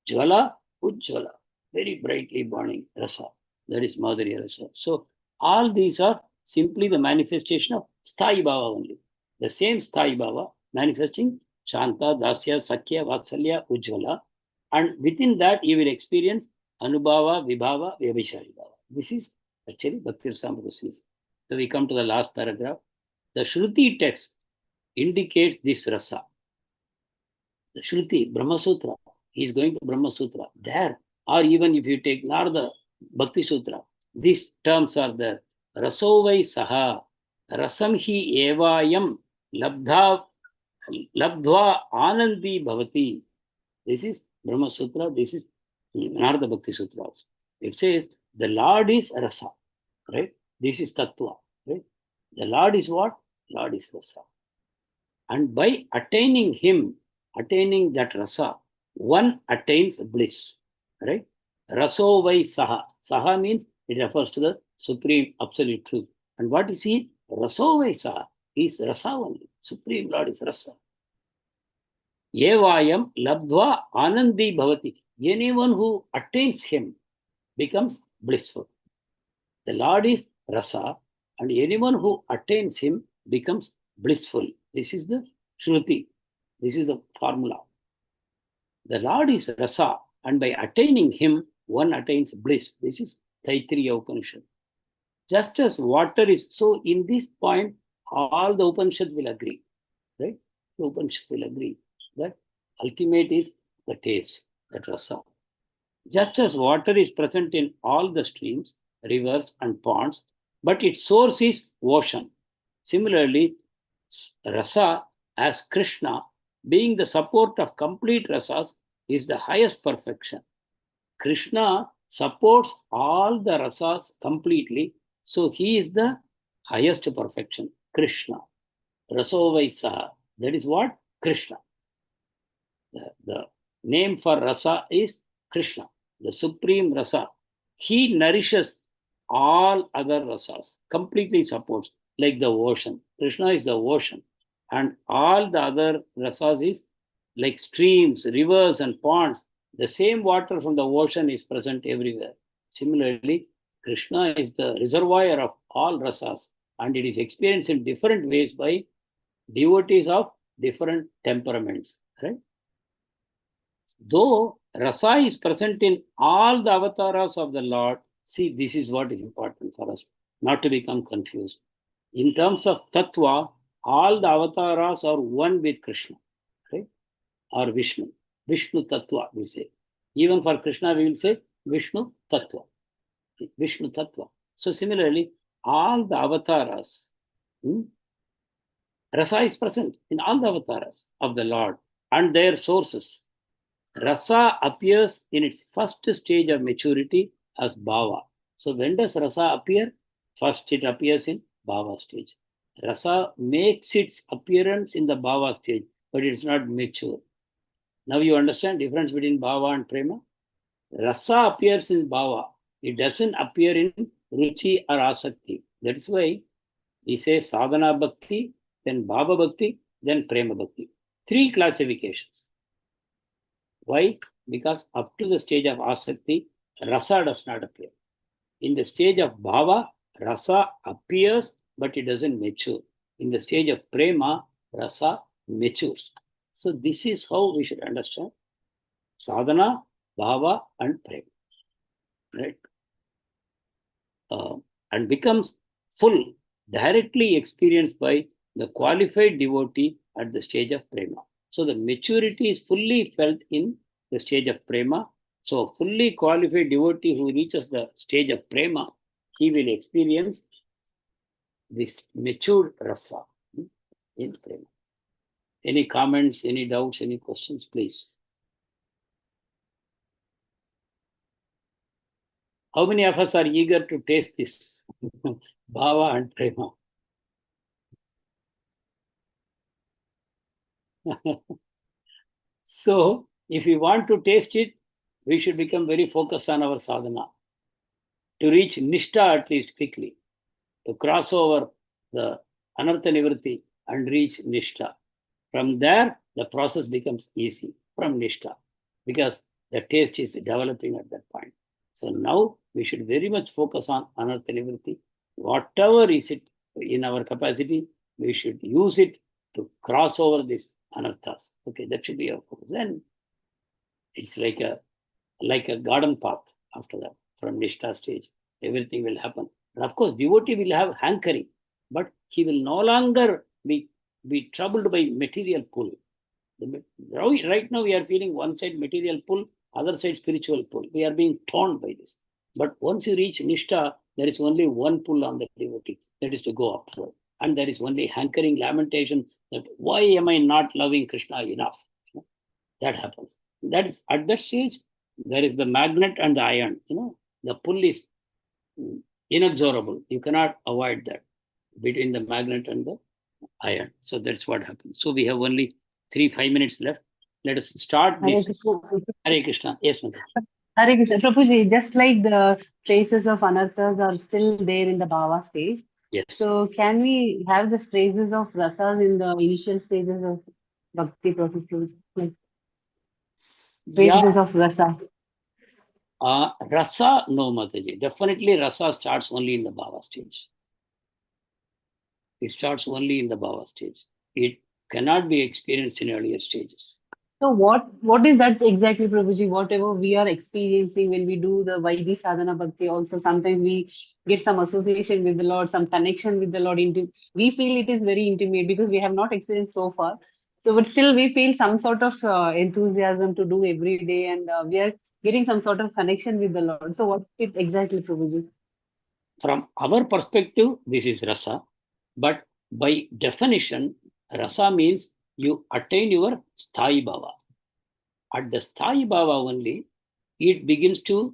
Jvala, Ujjvala. Very brightly burning Rasa. That is Madhurya Rasa. So all these are simply the manifestation of Sthayi Bhava only. The same Sthayi Bhava manifesting Shanta, Dasya, Sakya, Vatsalya, Ujjvala. And within that, you will experience Anubhava, Vibhava, Vyabhichari Bhava. This is actually Bhakti Rasamrita Sindhu. So we come to the last paragraph. The Shruti text indicates this rasa. The Shruti, Brahma Sutra, he is going to Brahma Sutra. There, or even if you take Narada Bhakti Sutra, these terms are there. Rasovai saha, rasam hi evayam, labdha, labdhva anandi bhavati. This is Brahma Sutra, this is Narada Bhakti Sutra. It says the Lord is rasa, right? This is tattva, right? The Lord is what? Lord is rasa. And by attaining him, attaining that rasa, one attains bliss, right? Raso vai saha. Saha means it refers to the supreme absolute truth. And what is he? Raso vai saha. He is rasa only. Supreme Lord is rasa. Evayam labdva anandi bhavati. Anyone who attains him becomes blissful. The Lord is rasa, and anyone who attains him becomes blissful. This is the Shruti. This is the formula. The Lord is rasa, and by attaining him, one attains bliss. This is Taittiriya Upanishad. Just as water is, so in this point, all the Upanishads will agree, right? The Upanishads will agree that ultimate is the taste, that rasa. Just as water is present in all the streams, rivers, and ponds, but its source is ocean. Similarly, rasa as Krishna, being the support of complete rasas, is the highest perfection. Krishna supports all the rasas completely, so he is the highest perfection. Krishna. Rasovaisaha. That is what? Krishna. The name for rasa is Krishna, the supreme rasa. He nourishes all other rasas, completely supports, like the ocean. Krishna is the ocean, and all the other rasas is like streams, rivers, and ponds. The same water from the ocean is present everywhere. Similarly, Krishna is the reservoir of all rasas, and it is experienced in different ways by devotees of different temperaments, right? Though rasa is present in all the avatars of the Lord, see, this is what is important for us, not to become confused. In terms of tattva, all the avatars are one with Krishna, right? Or Vishnu. Vishnu tattva, we say. Even for Krishna, we will say Vishnu tattva. Vishnu tattva. So similarly, all the avatars, Rasa is present in all the avatars of the Lord and their sources. Rasa appears in its first stage of maturity as bhava. So when does rasa appear? First it appears in bhava stage. Rasa makes its appearance in the bhava stage, but it's not mature. Now you understand the difference between bhava and prema? Rasa appears in bhava. It doesn't appear in ruchi or asakti. That is why we say sadhana bhakti, then bhava bhakti, then prema bhakti. 3 classifications. Why? Because up to the stage of asakti, rasa does not appear. In the stage of bhava, rasa appears, but it doesn't mature. In the stage of prema, rasa matures. So this is how we should understand sadhana, bhava, and prema. Right? And becomes full, directly experienced by the qualified devotee at the stage of prema. So the maturity is fully felt in the stage of prema. So a fully qualified devotee who reaches the stage of prema, he will experience this matured rasa in prema. Any comments, any doubts, any questions, please? How many of us are eager to taste this bhava and prema? So, if we want to taste it, we should become very focused on our sadhana. To reach nishtha at least quickly, to cross over the anartha nivritti and reach nishtha. From there, the process becomes easy from nishtha because the taste is developing at that point. So now we should very much focus on anartha nivritti. Whatever is it in our capacity, we should use it to cross over these anarthas. Okay, that should be our focus. Then it's like a garden path after that, from nishtha stage. Everything will happen. And of course, devotee will have hankering, but he will no longer be troubled by material pull. Right now, we are feeling one side material pull, other side spiritual pull. We are being torn by this. But once you reach nishtha, there is only one pull on the devotee, that is to go upward. And there is only hankering lamentation that why am I not loving Krishna enough? That happens. That is at that stage, there is the magnet and the iron. The pull is inexorable. You cannot avoid that between the magnet and the iron. So that's what happens. So we have only 3-5 minutes left. Let us start this. Hare Krishna. Yes, Madhurya. Hare Krishna. Prabhuji, just like the traces of anarthas are still there in the bhava stage, Yes. so can we have the traces of rasas in the initial stages of bhakti process? Like traces of rasa. Rasa, no, Mataji. Definitely rasa starts only in the bhava stage. It starts only in the bhava stage. It cannot be experienced in earlier stages. So what is that exactly, Prabhuji? Whatever we are experiencing when we do the Vaidhi Sadhana Bhakti, also sometimes we get some association with the Lord, some connection with the Lord. We feel it is very intimate because we have not experienced so far. So, but still we feel some sort of enthusiasm to do every day, and we are getting some sort of connection with the Lord. So, what is exactly, Prabhuji? From our perspective, this is rasa. But by definition, rasa means you attain your sthayi bhava. At the sthayi bhava only, it begins to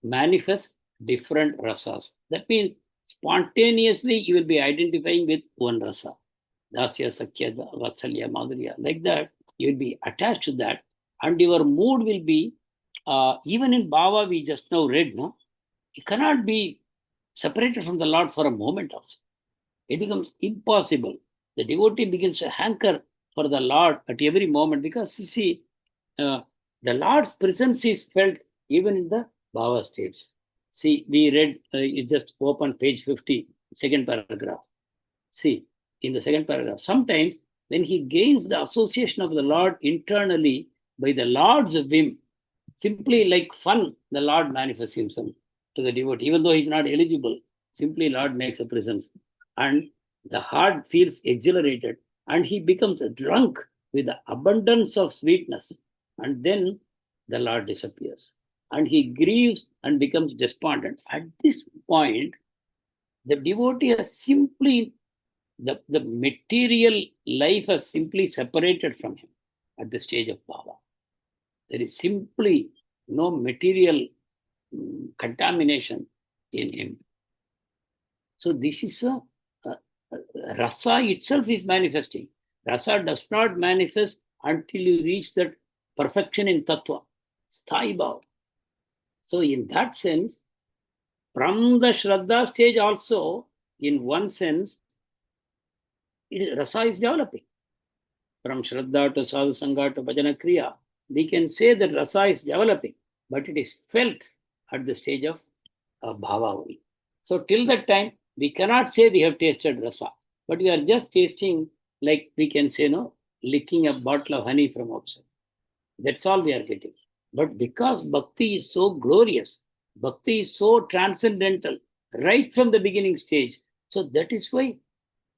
manifest different rasas. That means spontaneously you will be identifying with one rasa. Dasya, Sakya, Vatsalya, Madhurya. Like that, you will be attached to that. And your mood will be, even in bhava we just now read, no? You cannot be separated from the Lord for a moment also. It becomes impossible. The devotee begins to hanker for the Lord at every moment because you see, the Lord's presence is felt even in the bhava stage. See, we read, you just open page 50, second paragraph. See, in the second paragraph, sometimes when he gains the association of the Lord internally by the Lord's whim, simply like fun, the Lord manifests himself to the devotee, even though he's not eligible. Simply Lord makes a presence. And the heart feels exhilarated and he becomes drunk with the abundance of sweetness. And then the Lord disappears. And he grieves and becomes despondent. At this point, the devotee has simply the material life has simply separated from him at the stage of Bhava. There is simply no material contamination in him. So this is a rasa itself is manifesting. Rasa does not manifest until you reach that perfection in tattva, sthai bhava. So in that sense, from the Shraddha stage also, in one sense, rasa is developing. From Shraddha to Sadhu Sangha to Bhajana Kriya, we can say that rasa is developing, but it is felt at the stage of bhava only. So till that time, we cannot say we have tasted rasa, but we are just tasting, like we can say, no, licking a bottle of honey from outside. That's all we are getting. But because bhakti is so glorious, bhakti is so transcendental, right from the beginning stage, so that is why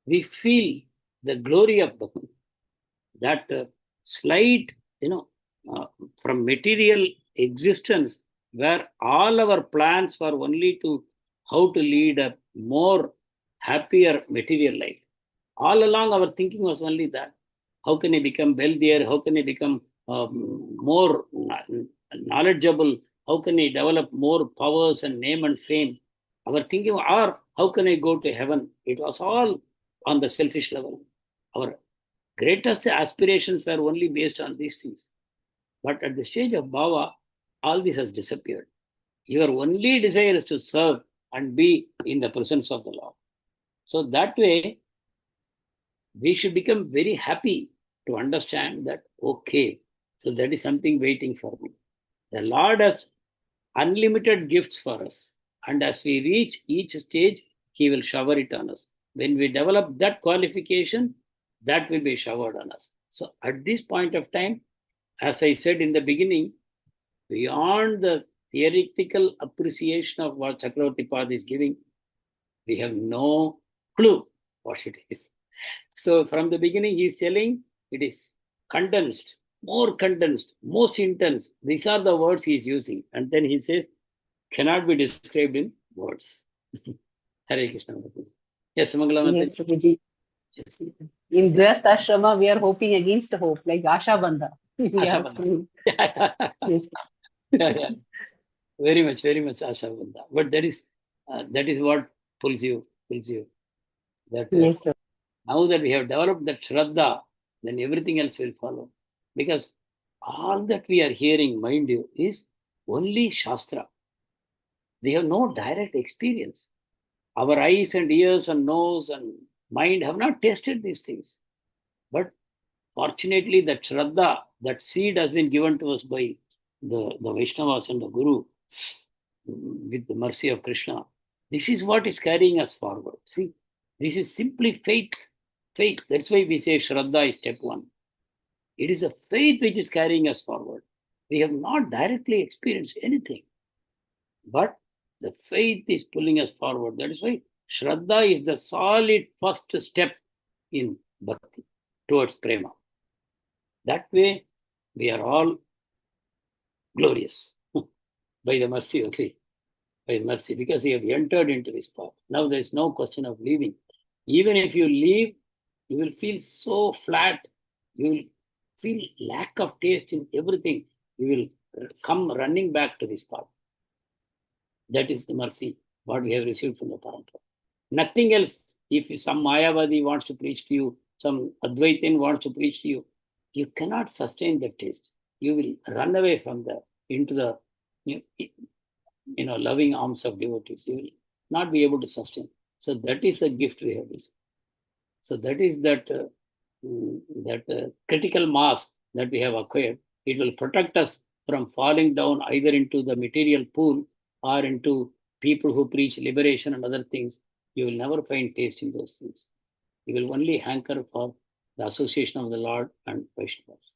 we feel the glory of bhakti. That slight, from material existence, where all our plans were only to how to lead a more happier material life. All along our thinking was only that. How can I become wealthier? How can I become more knowledgeable? How can I develop more powers and name and fame? Our thinking, or how can I go to heaven? It was all on the selfish level. Our greatest aspirations were only based on these things. But at the stage of bhava, all this has disappeared. Your only desire is to serve and be in the presence of the Lord. So that way, we should become very happy to understand that, okay, so that is something waiting for me. The Lord has unlimited gifts for us. And as we reach each stage, He will shower it on us. When we develop that qualification, that will be showered on us. So at this point of time, as I said in the beginning, beyond the theoretical appreciation of what Chakravarti Pad is giving, we have no clue what it is. So from the beginning, he is telling it is condensed, more condensed, most intense. These are the words he is using. And then he says, cannot be described in words. Hare Krishna. Yes, Mangala Yes, Mataji. Prabhuji. Yes. In Grihastha Ashrama, we are hoping against hope, like Asha Bandha. Asha Bandha. Yes. Yeah. Very much Asha Bandha. But that is what pulls you. That Yes, sir. now that we have developed that Shraddha, then everything else will follow. Because all that we are hearing, mind you, is only Shastra. We have no direct experience. Our eyes and ears and nose and mind have not tasted these things. But fortunately, that Shraddha, that seed has been given to us by the Vaishnavas and the Guru with the mercy of Krishna. This is what is carrying us forward. See, this is simply faith. Faith. That's why we say Shraddha is step one. It is a faith which is carrying us forward. We have not directly experienced anything, but the faith is pulling us forward. That is why Shraddha is the solid first step in bhakti towards prema. That way, we are all glorious by the mercy only. By mercy, because you have entered into this path. Now there is no question of leaving. Even if you leave, you will feel so flat. You will feel lack of taste in everything. You will come running back to this path. That is the mercy what we have received from the Parampara. Nothing else. If some Mayavadi wants to preach to you, some Advaitin wants to preach to you, you cannot sustain that taste. You will run away from there into the loving arms of devotees. You will not be able to sustain. So that is a gift we have received. So that is that critical mass that we have acquired. It will protect us from falling down either into the material pool or into people who preach liberation and other things. You will never find taste in those things. You will only hanker for the association of the Lord and Vaishnavas.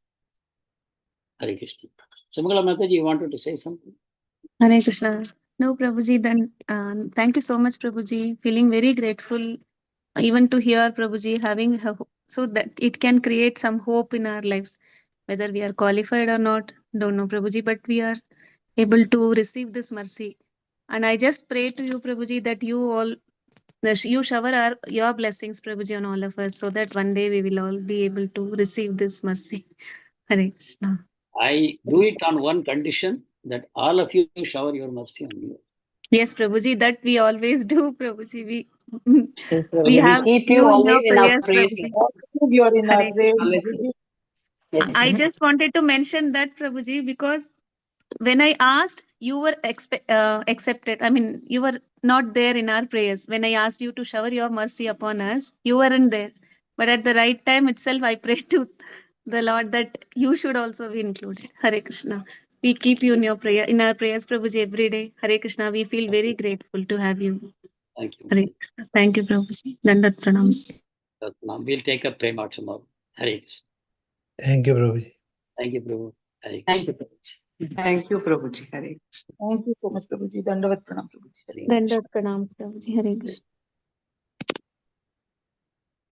Hare Krishna. Sumangala Mataji, you wanted to say something? Hare Krishna. No, Prabhuji, then thank you so much, Prabhuji. Feeling very grateful even to hear Prabhuji having so that it can create some hope in our lives. Whether we are qualified or not, don't know, Prabhuji, but we are able to receive this mercy. And I just pray to you, Prabhuji, that you all you shower your blessings, Prabhuji, on all of us, so that one day we will all be able to receive this mercy. Hare Krishna. I do it on one condition, that all of you shower your mercy on me. Yes, Prabhuji, that we always do, Prabhuji. Yes, We Prabhuji. have We keep you you in your always in our prayers, prayers. Prabhuji. Always you are in our Hare prayer, Krishna. Always. Prabhuji. Yes. I just wanted to mention that, Prabhuji, because when I asked, you were accepted. I mean, you were not there in our prayers. When I asked you to shower your mercy upon us, you weren't there. But at the right time itself, I prayed to the Lord that you should also be included. Hare Krishna. We keep you in your prayer, in our prayers, Prabhuji, every day. Hare Krishna. We feel very grateful to have you. Thank you. Hare Krishna. Thank you, Prabhuji. Dandat pranams. Now we'll take a prema tomorrow. Hare Krishna. Thank you, Prabhuji. Thank you, Prabhu. Hare Krishna. Thank you, Prabhuji. Thank you, Prabhuji. Hare Krishna. Thank you so much, Prabhuji. Dandavat pranam, Prabhuji. Hare Krishna. Dandat pranams, Prabhuji. Hare Krishna.